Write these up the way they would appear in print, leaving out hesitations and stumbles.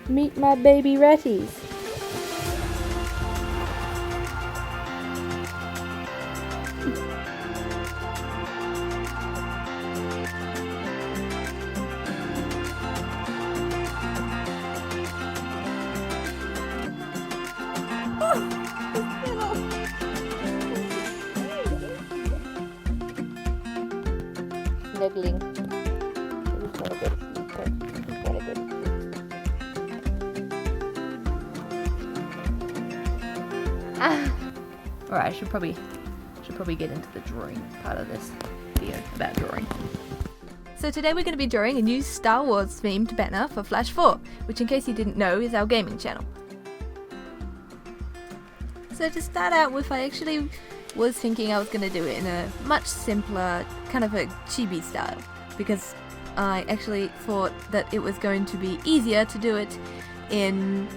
Meet my baby ratties. Snuggling. This is very good. Okay, this is very good. Alright, I should probably get into the drawing part of this video about drawing. So today we're going to be drawing a new Star Wars themed banner for Flash 4, which in case you didn't know is our gaming channel. So to start out with, I actually was thinking I was going to do it in a much simpler, kind of a chibi style, because I actually thought that it was going to be easier to do it in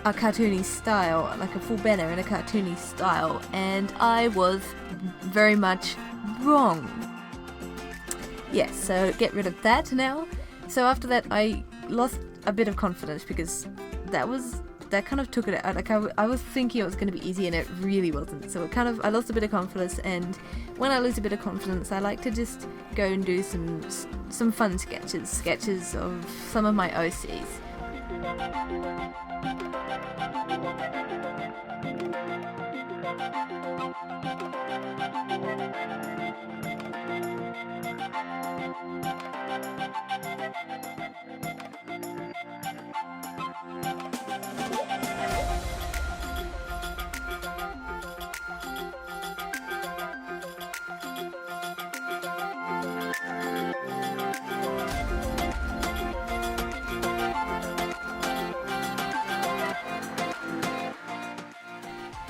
a cartoony style, like a full banner in a cartoony style, and I was very much wrong. Yes, so get rid of that now. So after that I lost a bit of confidence because that kind of took it out. Like I was thinking it was going to be easy and it really wasn't. So I lost a bit of confidence, and when I lose a bit of confidence I like to just go and do some fun sketches of some of my OCs.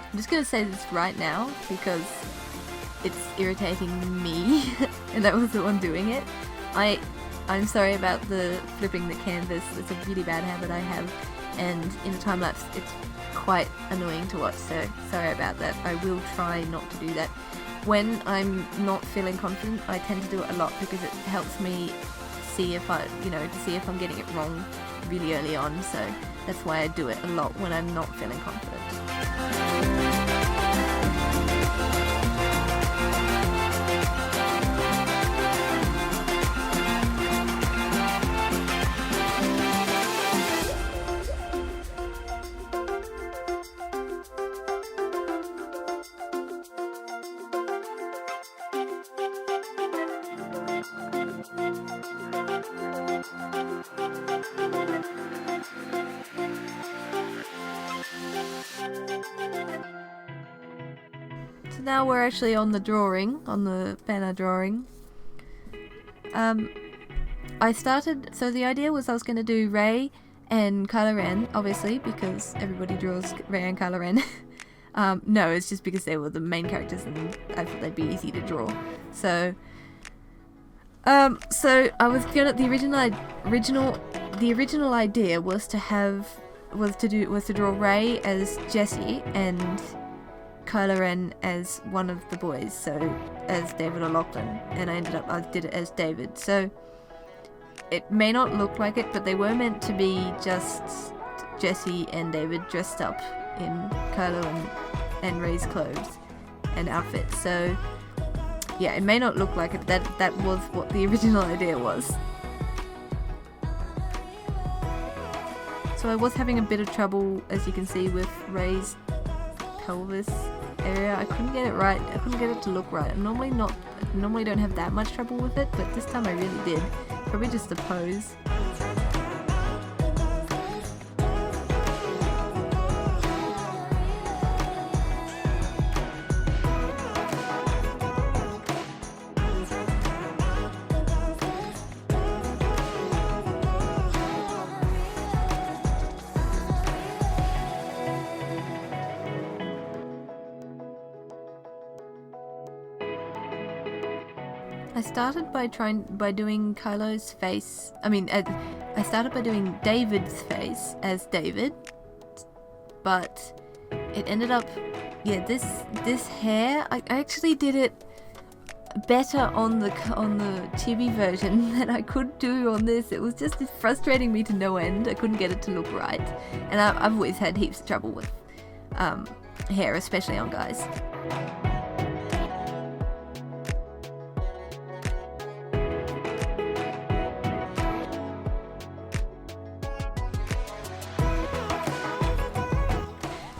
I'm just gonna say this right now because it's irritating me and I was the one doing it. I'm sorry about the flipping the canvas. It's a really bad habit I have, and in a time lapse it's quite annoying to watch, so sorry about that. I will try not to do that. When I'm not feeling confident I tend to do it a lot because it helps me see if I'm getting it wrong really early on, so that's why I do it a lot when I'm not feeling confident. So now we're actually on the drawing, on the banner drawing. So the idea was I was going to do Rey and Kylo Ren, obviously, because everybody draws Rey and Kylo Ren. No, it's just because they were the main characters and I thought they'd be easy to draw. So I was gonna, the original idea was to draw Rey as Jessie and Kylo Ren as one of the boys, so as David O'Loughlin, and I did it as David. So it may not look like it, but they were meant to be just Jessie and David dressed up in Kylo and Rey's clothes and outfits. So yeah, it may not look like it, but that was what the original idea was. So I was having a bit of trouble, as you can see, with Rey's pelvis area. I couldn't get it right. I couldn't get it to look right. I normally don't have that much trouble with it, but this time I really did. Probably just the pose. I started by doing Kylo's face. I started by doing David's face as David, but it ended up, yeah, this hair. I actually did it better on the chibi version than I could do on this. It was just frustrating me to no end. I couldn't get it to look right, and I've always had heaps of trouble with hair, especially on guys.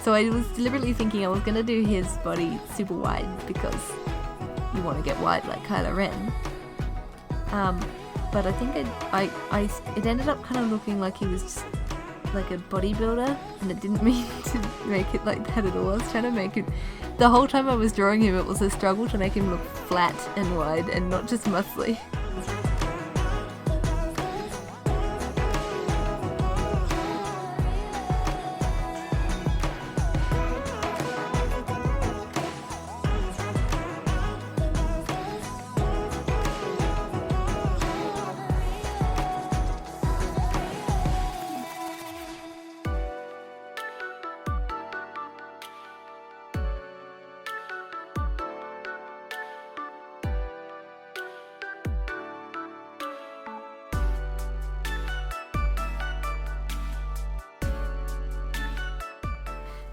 So I was deliberately thinking I was going to do his body super wide because you want to get wide like Kylo Ren. But I think it ended up kind of looking like he was just like a bodybuilder, and it didn't mean to make it like that at all. I was trying to make it, the whole time I was drawing him, it was a struggle to make him look flat and wide and not just muscly.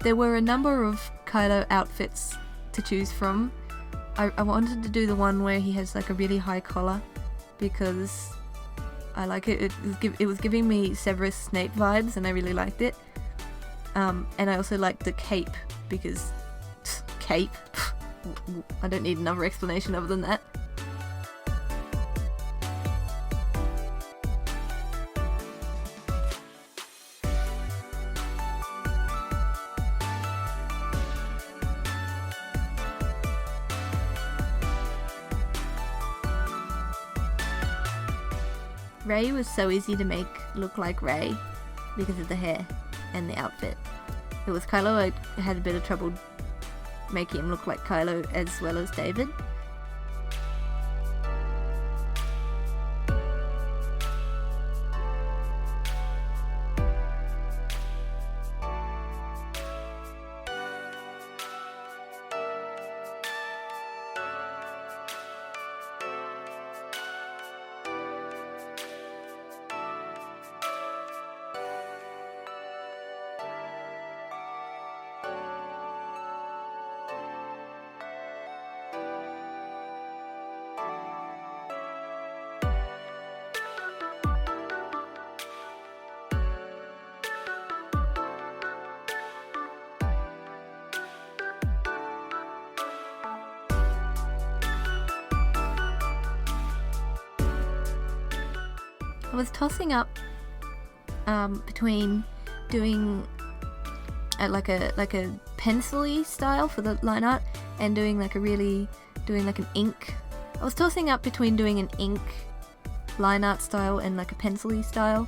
There were a number of Kylo outfits to choose from. I wanted to do the one where he has like a really high collar because I like it. It was giving me Severus Snape vibes, and I really liked it. And I also liked the cape because cape. I don't need another explanation other than that. Rey was so easy to make look like Rey because of the hair and the outfit. It was Kylo I had a bit of trouble making him look like Kylo as well as David. I was tossing up between doing like a pencil-y style for the line art and doing like an ink. I was tossing up between doing an ink line art style and like a pencil-y style,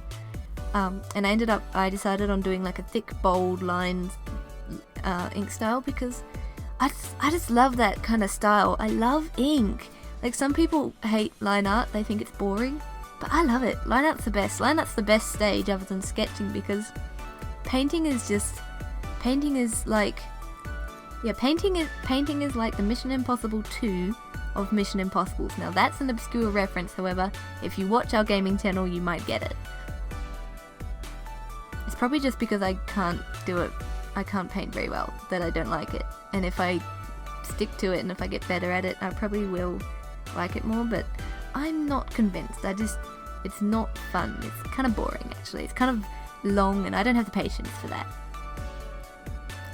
and I decided on doing like a thick bold lines ink style because I just love that kind of style. I love ink. Like, some people hate line art, they think it's boring. But I love it. Line art's the best. Line art's the best stage other than sketching, because painting is like the Mission Impossible 2 of Mission Impossibles. Now that's an obscure reference, however, if you watch our gaming channel you might get it. It's probably just because I can't do it, I can't paint very well, that I don't like it. And if I stick to it and if I get better at it, I probably will like it more, but I'm not convinced. It's not fun. It's kind of boring, actually. It's kind of long, and I don't have the patience for that.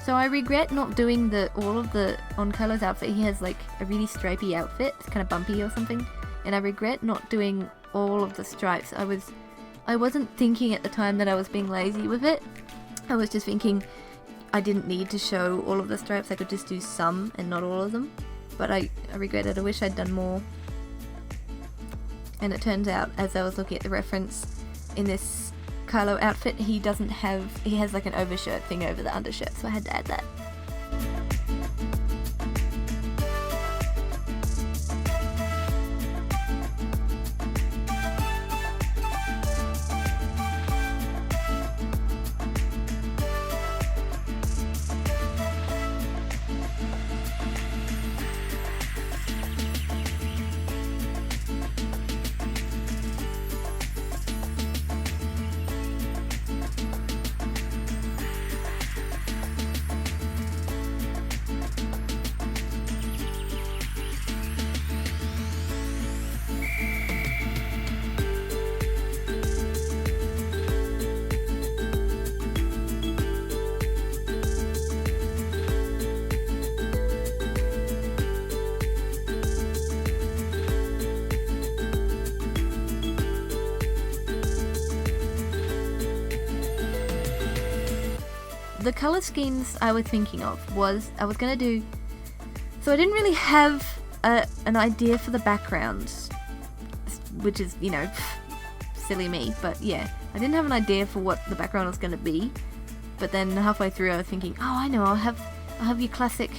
So I regret not doing all of the on Kylo's outfit. He has like a really stripy outfit. It's kind of bumpy or something. And I regret not doing all of the stripes. I wasn't thinking at the time that I was being lazy with it. I was just thinking I didn't need to show all of the stripes. I could just do some and not all of them. But I regret it. I wish I'd done more. And it turns out, as I was looking at the reference, in this Kylo outfit, he has like an overshirt thing over the undershirt, so I had to add that. the color schemes I was thinking of was I was gonna do. So I didn't really have an idea for the backgrounds, which is, you know, silly me. But yeah, I didn't have an idea for what the background was gonna be. But then halfway through, I was thinking, oh, I know, I'll have your classic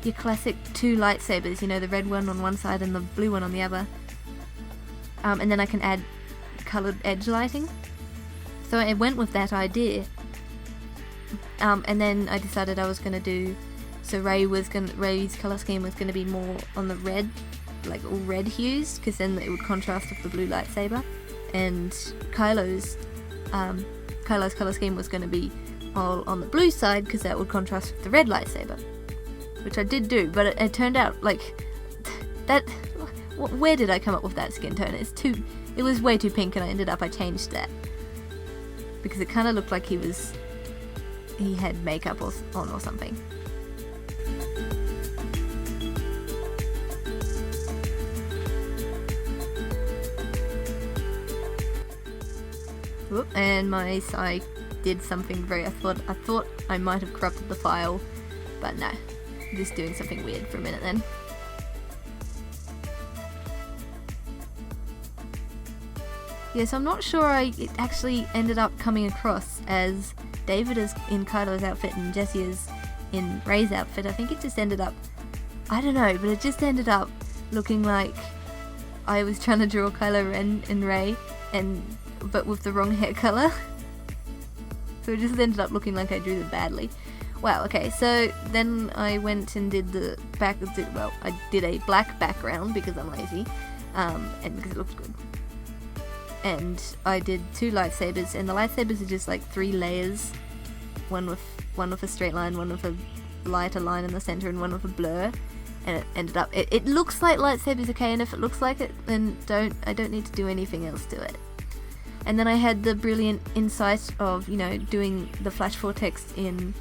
two lightsabers. You know, the red one on one side and the blue one on the other. And then I can add colored edge lighting. So I went with that idea. And then I decided I was gonna do. So Rey's color scheme was gonna be more on the red, like all red hues, because then it would contrast with the blue lightsaber. And Kylo's color scheme was gonna be all on the blue side, because that would contrast with the red lightsaber, which I did do. But it turned out like that. Where did I come up with that skin tone? It was way too pink, and I changed that because it kind of looked like he had makeup on or something. Whoop, and I did something I thought I might have corrupted the file, but no, just doing something weird for a minute then. Yes, I'm not sure it actually ended up coming across as David is in Kylo's outfit and Jesse is in Rey's outfit. I think it just ended up, I don't know, but it just ended up looking like I was trying to draw Kylo Ren and Rey, but with the wrong hair color. So it just ended up looking like I drew them badly. Wow, okay, so then I went and did I did a black background because I'm lazy, and because it looked good. And I did 2 lightsabers, and the lightsabers are just like 3 layers, one with a straight line, one with a lighter line in the center, and one with a blur. And it ended up, it looks like lightsabers, okay, and if it looks like it, then I don't need to do anything else to it. And then I had the brilliant insight of, you know, doing the flash 4 text in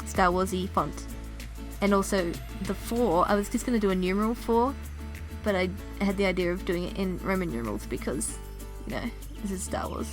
Star Warsy font, and also the 4. I was just going to do a numeral 4, but I had the idea of doing it in Roman numerals because, you know, this is Star Wars.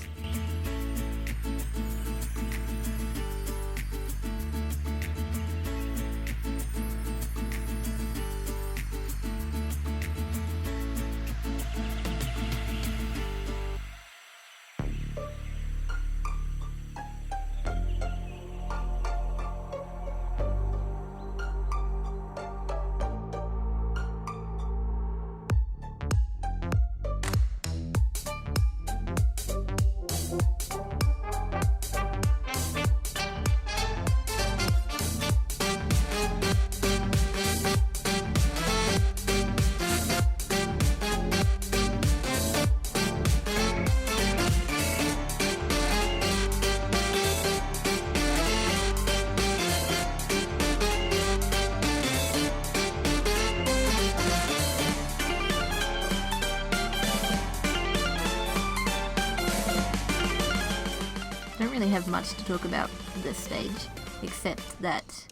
Have much to talk about at this stage, except that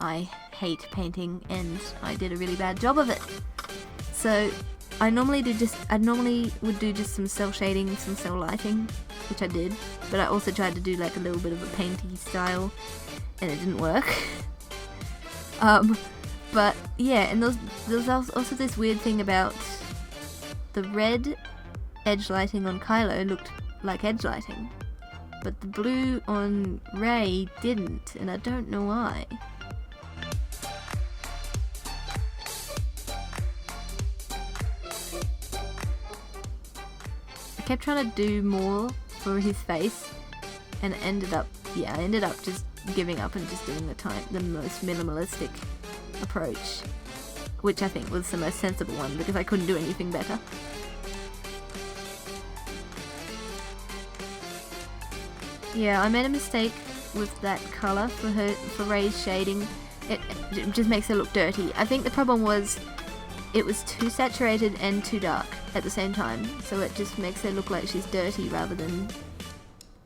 I hate painting and I did a really bad job of it. So I normally would do just some cell shading, some cell lighting, which I did, but I also tried to do like a little bit of a painty style, and it didn't work. But yeah, and there was also this weird thing about the red edge lighting on Kylo looked like edge lighting, but the blue on Rey didn't, and I don't know why. I kept trying to do more for his face, and I ended up just giving up and just doing the most minimalistic approach, which I think was the most sensible one because I couldn't do anything better. Yeah, I made a mistake with that colour for Rey's shading. It just makes her look dirty. I think the problem was it was too saturated and too dark at the same time, so it just makes her look like she's dirty rather than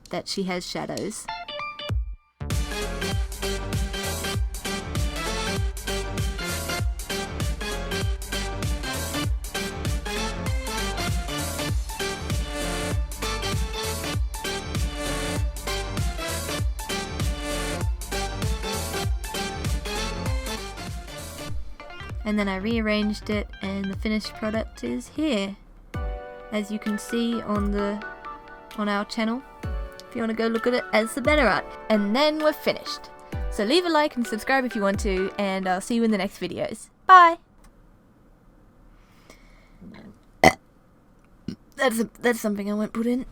that she has shadows. and then I rearranged it, and the finished product is here, as you can see on our channel. If you want to go look at it as the banner art. And then we're finished. So leave a like and subscribe if you want to, and I'll see you in the next videos. Bye! That's something I won't put in.